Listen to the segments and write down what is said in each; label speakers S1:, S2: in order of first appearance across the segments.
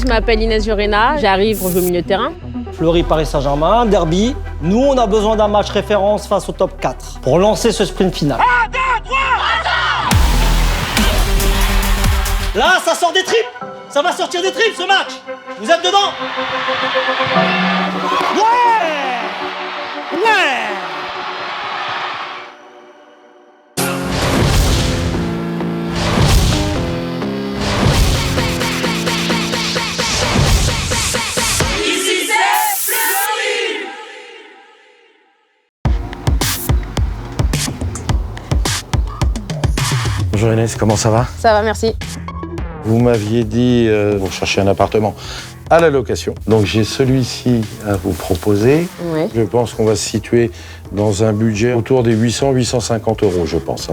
S1: Je m'appelle Inès Jurena, j'arrive pour jouer au milieu de terrain.
S2: Fleury Paris Saint-Germain, derby. Nous, on a besoin d'un match référence face au top 4 pour lancer ce sprint final. 1, 2, 3, là, ça sort des tripes. Ça va sortir des tripes, ce match. Vous êtes dedans? Ouais! Ouais!
S3: Bonjour Inès, comment ça va?
S1: Ça va, merci.
S3: Vous m'aviez dit vous cherchez un appartement à la location. Donc j'ai celui-ci à vous proposer.
S1: Ouais.
S3: Je pense qu'on va se situer dans un budget autour des 800-850 €, je pense.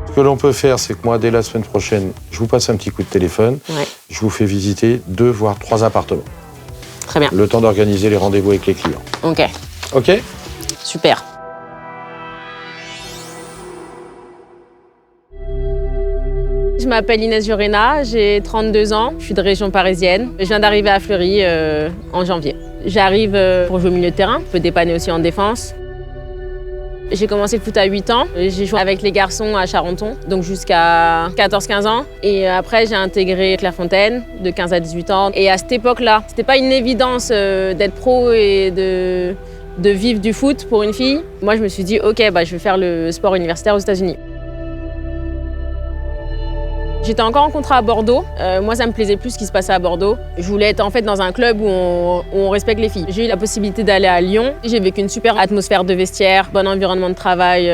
S3: Ce que l'on peut faire, c'est que moi, dès la semaine prochaine, je vous passe un petit coup de téléphone.
S1: Ouais.
S3: Je vous fais visiter 2 voire 3 appartements.
S1: Très bien.
S3: Le temps d'organiser les rendez-vous avec les clients.
S1: Ok,
S3: Ok?
S1: super. Je m'appelle Inès Jurena, j'ai 32 ans, je suis de région parisienne. Je viens d'arriver à Fleury en janvier. J'arrive pour jouer au milieu de terrain, je peux dépanner aussi en défense. J'ai commencé le foot à 8 ans, j'ai joué avec les garçons à Charenton, donc jusqu'à 14-15 ans. Et après, j'ai intégré Clairefontaine de 15 à 18 ans. Et à cette époque-là, c'était pas une évidence d'être pro et de vivre du foot pour une fille. Moi, je me suis dit, ok, je vais faire le sport universitaire aux États-Unis. J'étais encore en contrat à Bordeaux. Moi, ça me plaisait plus ce qui se passait à Bordeaux. Je voulais être en fait dans un club où on respecte les filles. J'ai eu la possibilité d'aller à Lyon. J'ai vécu une super atmosphère de vestiaire, bon environnement de travail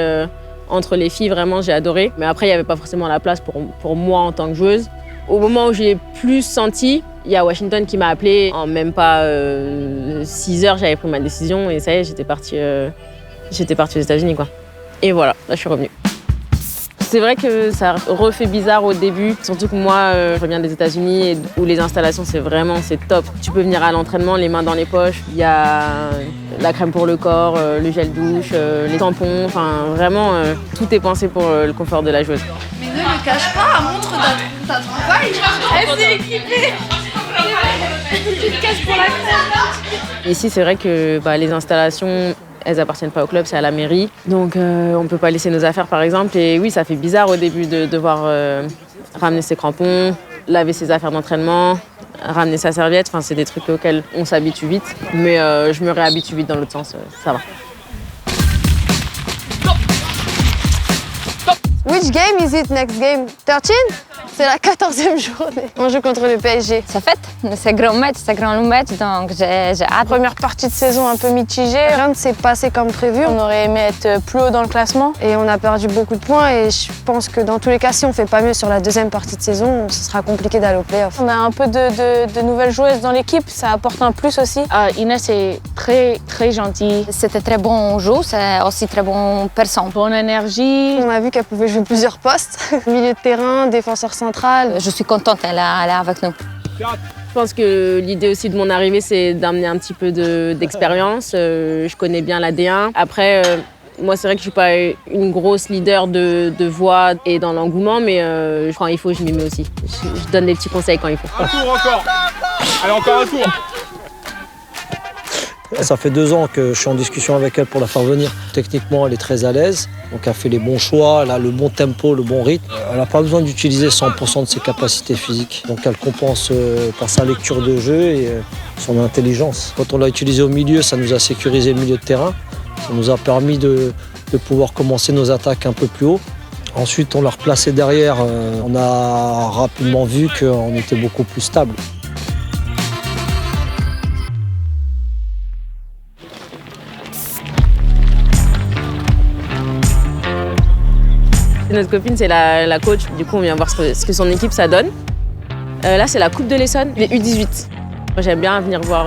S1: entre les filles. Vraiment, j'ai adoré. Mais après, il n'y avait pas forcément la place pour moi en tant que joueuse. Au moment où j'ai plus senti, il y a Washington qui m'a appelée. En même pas 6 heures, j'avais pris ma décision et ça y est, j'étais partie aux États-Unis, quoi. Et voilà, là, je suis revenue. C'est vrai que ça refait bizarre au début, surtout que moi, je reviens des États-Unis où les installations, c'est top. Tu peux venir à l'entraînement, les mains dans les poches. Il y a la crème pour le corps, le gel douche, les tampons. Enfin, vraiment, tout est pensé pour le confort de la joueuse.
S4: Mais ne le cache pas, montre ta trouvaille. Elle s'est équipée. Tu te caches pour la crème.
S1: Ici, c'est vrai que les installations, elles appartiennent pas au club, c'est à la mairie. Donc on peut pas laisser nos affaires par exemple. Et oui, ça fait bizarre au début de devoir ramener ses crampons, laver ses affaires d'entraînement, ramener sa serviette. Enfin, c'est des trucs auxquels on s'habitue vite. Mais je me réhabitue vite dans l'autre sens, ça va.
S5: Which game is it next game? 13? C'est la 14e journée. On joue contre le PSG.
S6: Ça fête, c'est grand long match, donc j'ai hâte.
S5: Première partie de saison un peu mitigée. Rien ne s'est passé comme prévu. On aurait aimé être plus haut dans le classement et on a perdu beaucoup de points. Et je pense que dans tous les cas, si on fait pas mieux sur la deuxième partie de saison, ce sera compliqué d'aller au play-off. On a un peu de nouvelles joueuses dans l'équipe, ça apporte un plus aussi.
S6: Inès est très gentille. C'était très bon jeu, c'est aussi très bon personne. Bonne énergie.
S5: On a vu qu'elle pouvait jouer plusieurs postes. Milieu de terrain, défenseur central.
S6: Je suis contente, elle est avec nous.
S1: Je pense que l'idée aussi de mon arrivée, c'est d'amener un petit peu d'expérience. Je connais bien la D1. Après, moi, c'est vrai que je ne suis pas une grosse leader de voix et dans l'engouement, mais quand il faut, je m'y mets aussi. Je donne des petits conseils quand il faut.
S7: Un tour encore. Allez, encore un tour.
S2: Ça fait 2 ans que je suis en discussion avec elle pour la faire venir. Techniquement, elle est très à l'aise. Donc, elle fait les bons choix, elle a le bon tempo, le bon rythme. Elle n'a pas besoin d'utiliser 100% de ses capacités physiques. Donc, elle compense par sa lecture de jeu et son intelligence. Quand on l'a utilisée au milieu, ça nous a sécurisé le milieu de terrain. Ça nous a permis de pouvoir commencer nos attaques un peu plus haut. Ensuite, on l'a replacée derrière. On a rapidement vu qu'on était beaucoup plus stable.
S1: Notre copine, c'est la coach. Du coup, on vient voir ce que son équipe, ça donne. Là, c'est la Coupe de l'Essonne, les U18. Moi, j'aime bien venir voir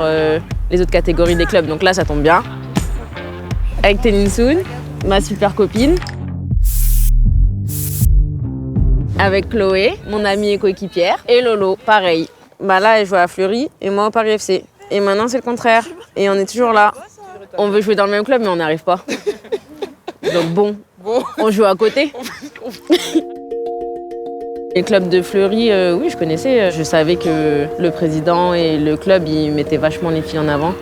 S1: les autres catégories des clubs. Donc là, ça tombe bien. Avec Teninsoun, ma super copine. Avec Chloé, mon amie et coéquipière. Et Lolo, pareil. Là, elle joue à Fleury et moi au Paris FC. Et maintenant, c'est le contraire. Et on est toujours là. On veut jouer dans le même club, mais on n'arrive pas. Donc bon, on joue à côté. Les clubs de Fleury, oui, je connaissais. Je savais que le président et le club, ils mettaient vachement les filles en avant.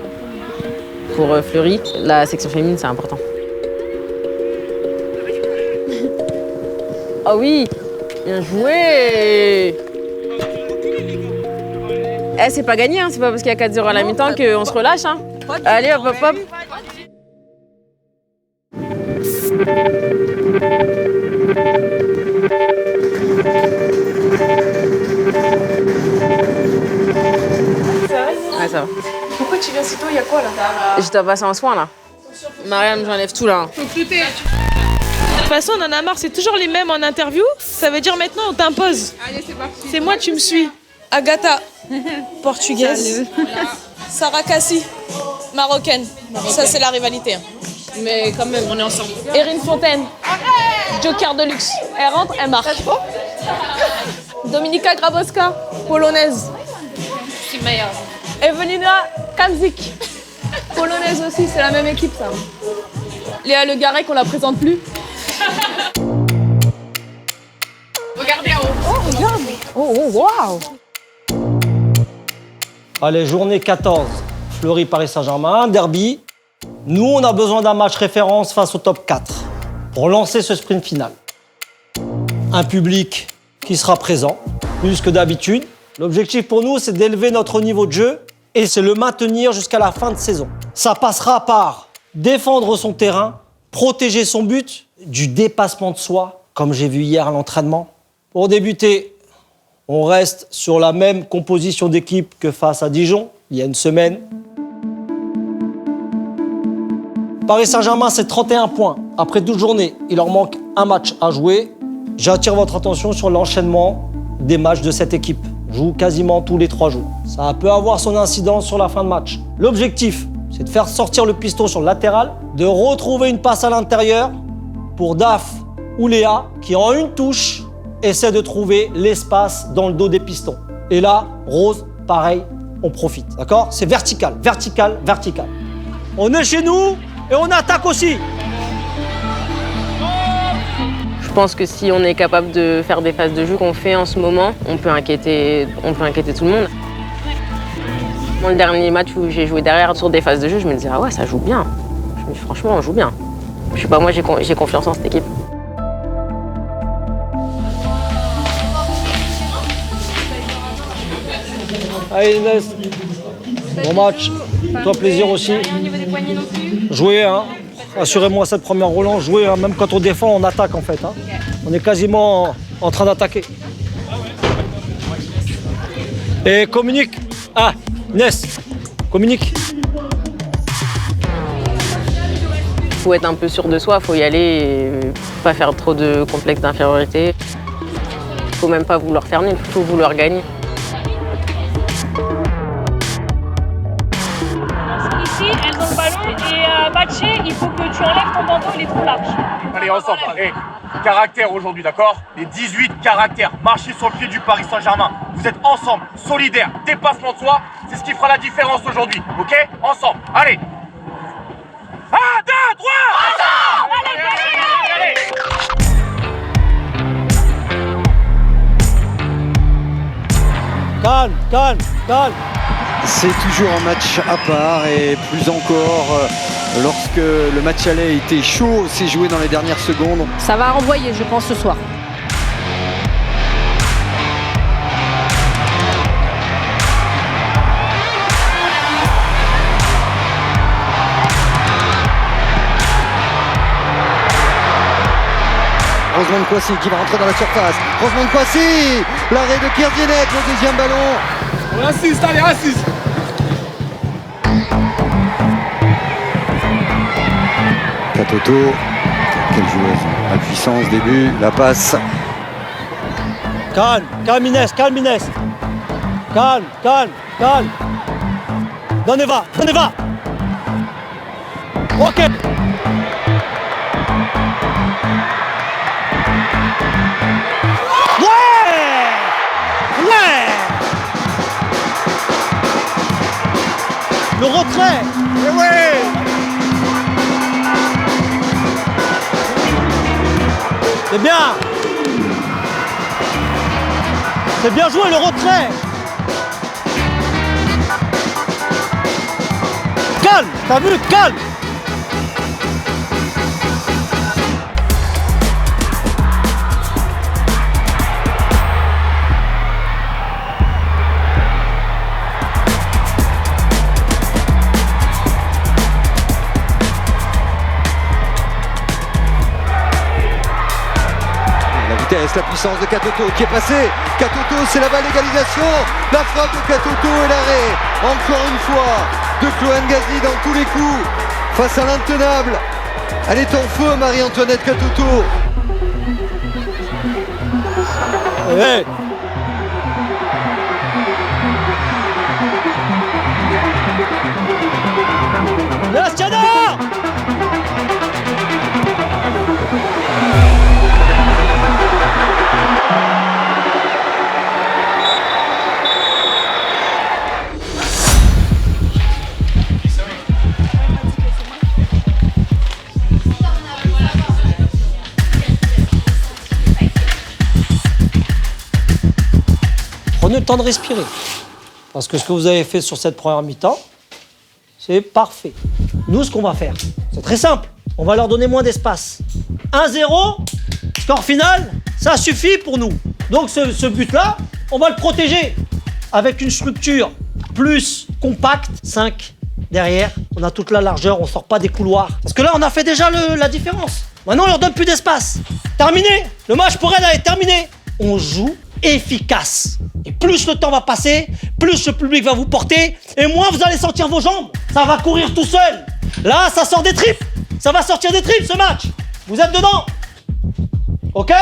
S1: Pour Fleury, la section féminine, c'est important. Ah oui, bien joué. C'est pas gagné, hein. C'est pas parce qu'il y a 4-0 à la mi-temps qu'on se relâche. Hein. Allez, hop, hop, hop. Ouais, ça va.
S4: Pourquoi tu viens si tôt? Il y a quoi là?
S1: Je dois passer en soin là. Mariam, j'enlève tout là.
S4: Faut flouter. De toute façon, on en a marre, c'est toujours les mêmes en interview. Ça veut dire maintenant on t'impose. Allez, c'est parti. C'est moi, tu me suis. Agatha, portugaise. Sarah Cassi, marocaine. Ça, c'est la rivalité. Hein.
S1: Mais quand même, on est ensemble.
S4: Erin Fontaine, joker de luxe. Elle rentre, elle marque. Dominika Grabowska, polonaise. C'est meilleur. Evelina Kamzik, polonaise aussi, c'est la même équipe ça. Léa Le Garec, on la présente plus.
S1: Regardez en haut.
S4: Oh, regarde. Oh, waouh.
S2: Allez, journée 14, Fleury-Paris Saint-Germain, derby. Nous, on a besoin d'un match référence face au top 4 pour lancer ce sprint final. Un public qui sera présent, plus que d'habitude. L'objectif pour nous, c'est d'élever notre niveau de jeu et c'est le maintenir jusqu'à la fin de saison. Ça passera par défendre son terrain, protéger son but, du dépassement de soi, comme j'ai vu hier à l'entraînement. Pour débuter, on reste sur la même composition d'équipe que face à Dijon, il y a une semaine. Paris Saint-Germain, c'est 31 points. Après 12 journées, il leur manque un match à jouer. J'attire votre attention sur l'enchaînement des matchs de cette équipe. On joue quasiment tous les 3 jours. Ça peut avoir son incidence sur la fin de match. L'objectif, c'est de faire sortir le piston sur le latéral, de retrouver une passe à l'intérieur pour Daf ou Léa, qui en une touche, essaie de trouver l'espace dans le dos des pistons. Et là, Rose, pareil, on profite. D'accord? C'est vertical, vertical, vertical. On est chez nous et on attaque aussi.
S1: Je pense que si on est capable de faire des phases de jeu qu'on fait en ce moment, on peut inquiéter tout le monde. Moi, le dernier match où j'ai joué derrière sur des phases de jeu, je me disais, ah ouais, ça joue bien. Je me dis, franchement, on joue bien. Je sais pas, moi, j'ai confiance en cette équipe.
S2: Allez Inès, bon match, toi plaisir aussi. Jouez, hein. Assurez-moi cette première relance, jouez, hein. Même quand on défend, on attaque en fait. Hein. On est quasiment en train d'attaquer. Et communique. Ah, Inès, communique.
S1: Faut être un peu sûr de soi, faut y aller et pas faire trop de complexe d'infériorité. Faut même pas vouloir faire nul, faut vouloir gagner.
S8: Ici, elles ont le ballon et matcher, il faut que tu enlèves ton bandeau, il est trop large.
S7: Allez, ensemble. Hey, caractère aujourd'hui, d'accord? Les 18 caractères. Marchez sur le pied du Paris Saint-Germain. Vous êtes ensemble, solidaires, dépassement de soi. C'est ce qui fera la différence aujourd'hui, ok? Ensemble. Allez. 1, 2, 3 ensemble! Allez,
S2: Calme, calme, calme.
S9: C'est toujours un match à part et plus encore lorsque le match aller était chaud, c'est joué dans les dernières secondes.
S6: Ça va renvoyer, je pense, ce soir.
S9: Rosemont Kwasi qui va rentrer dans la surface. Rosemont Kwasi, l'arrêt de Kirzinek, le deuxième ballon.
S7: On assiste, allez, assiste.
S9: Katoto, quelle joueuse à puissance, début, la passe.
S2: Calme, calme Inès, calme Inès. Calme, calme, calme. Donnez-va, donnez-va. Ok. Le retrait.
S7: Eh ouais.
S2: C'est bien. C'est bien joué le retrait. Calme, t'as vu, calme.
S9: La puissance de Katoto qui est passé. Katoto, c'est la balle d'égalisation. La frappe de Katoto et l'arrêt. Encore une fois de Chloé Ngazi dans tous les coups. Face à l'intenable. Elle est en feu, Marie-Antoinette Katoto.
S2: Hey. Lastiana! Prenez le temps de respirer. Parce que ce que vous avez fait sur cette première mi-temps, c'est parfait. Nous, ce qu'on va faire, c'est très simple. On va leur donner moins d'espace. 1-0, score final, ça suffit pour nous. Donc ce but-là, on va le protéger avec une structure plus compacte. 5 derrière, on a toute la largeur, on sort pas des couloirs. Parce que là, on a fait déjà la différence. Maintenant, on leur donne plus d'espace. Terminé. Le match pour elle est terminé. On joue efficace. Et plus le temps va passer, plus le public va vous porter, et moins vous allez sentir vos jambes. Ça va courir tout seul. Là, ça sort des tripes. Ça va sortir des tripes, ce match. Vous êtes dedans. OK ?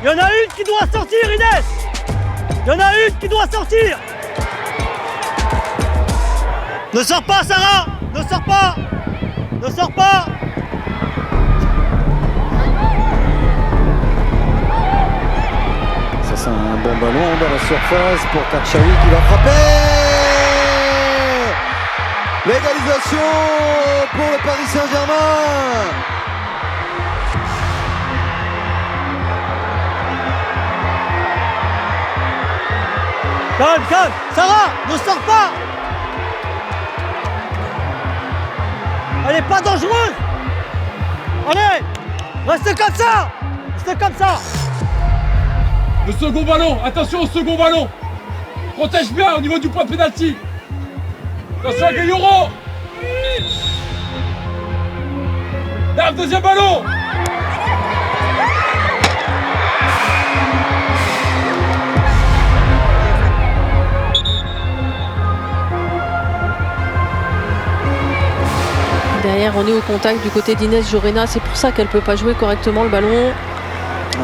S2: Il y en a une qui doit sortir, Inès. Il y en a une qui doit sortir. Ne sors pas, Sarah. Ne sors pas. Ne sors pas.
S9: Ça, c'est un bon ballon dans la surface pour Karchaoui qui va frapper. L'égalisation pour le Paris Saint-Germain.
S2: Calme, calme. Sarah, ne sors pas. Elle n'est pas dangereuse. Allez, restez comme ça. Restez comme ça.
S10: Le second ballon, attention au second ballon. Protège bien au niveau du point de pénalty. Attention à Gueyoro. Là, deuxième ballon.
S11: Derrière, on est au contact du côté d'Inès Jorena. C'est pour ça qu'elle ne peut pas jouer correctement le ballon.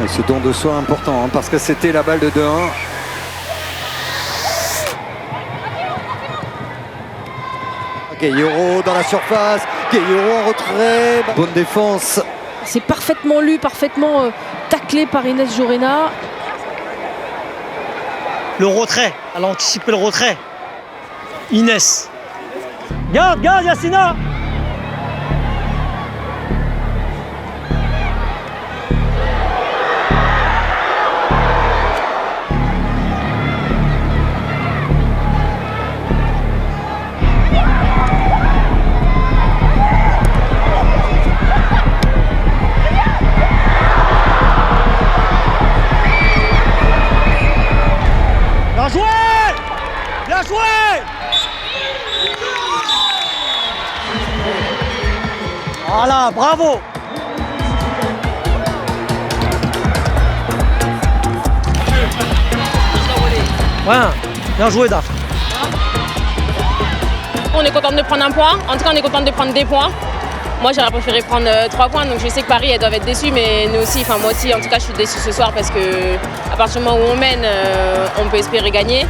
S9: Et ce don de soi important, hein, parce que c'était la balle de 2-1. Gueyoro dans la surface. Gueyoro en retrait. Bonne défense.
S11: C'est parfaitement lu, parfaitement taclé par Inès Jorena.
S2: Le retrait. Elle a anticipé le retrait. Inès. Garde, garde, Yacina. Bien joué! Bien joué! Voilà, bravo! Ouais, bien joué, Daf.
S1: On est content de prendre un point. En tout cas, on est content de prendre des points. Moi, j'aurais préféré prendre 3 points, donc je sais que Paris, elles doivent être déçues, mais nous aussi, enfin moi aussi, en tout cas, je suis déçue ce soir parce que à partir du moment où on mène, on peut espérer gagner.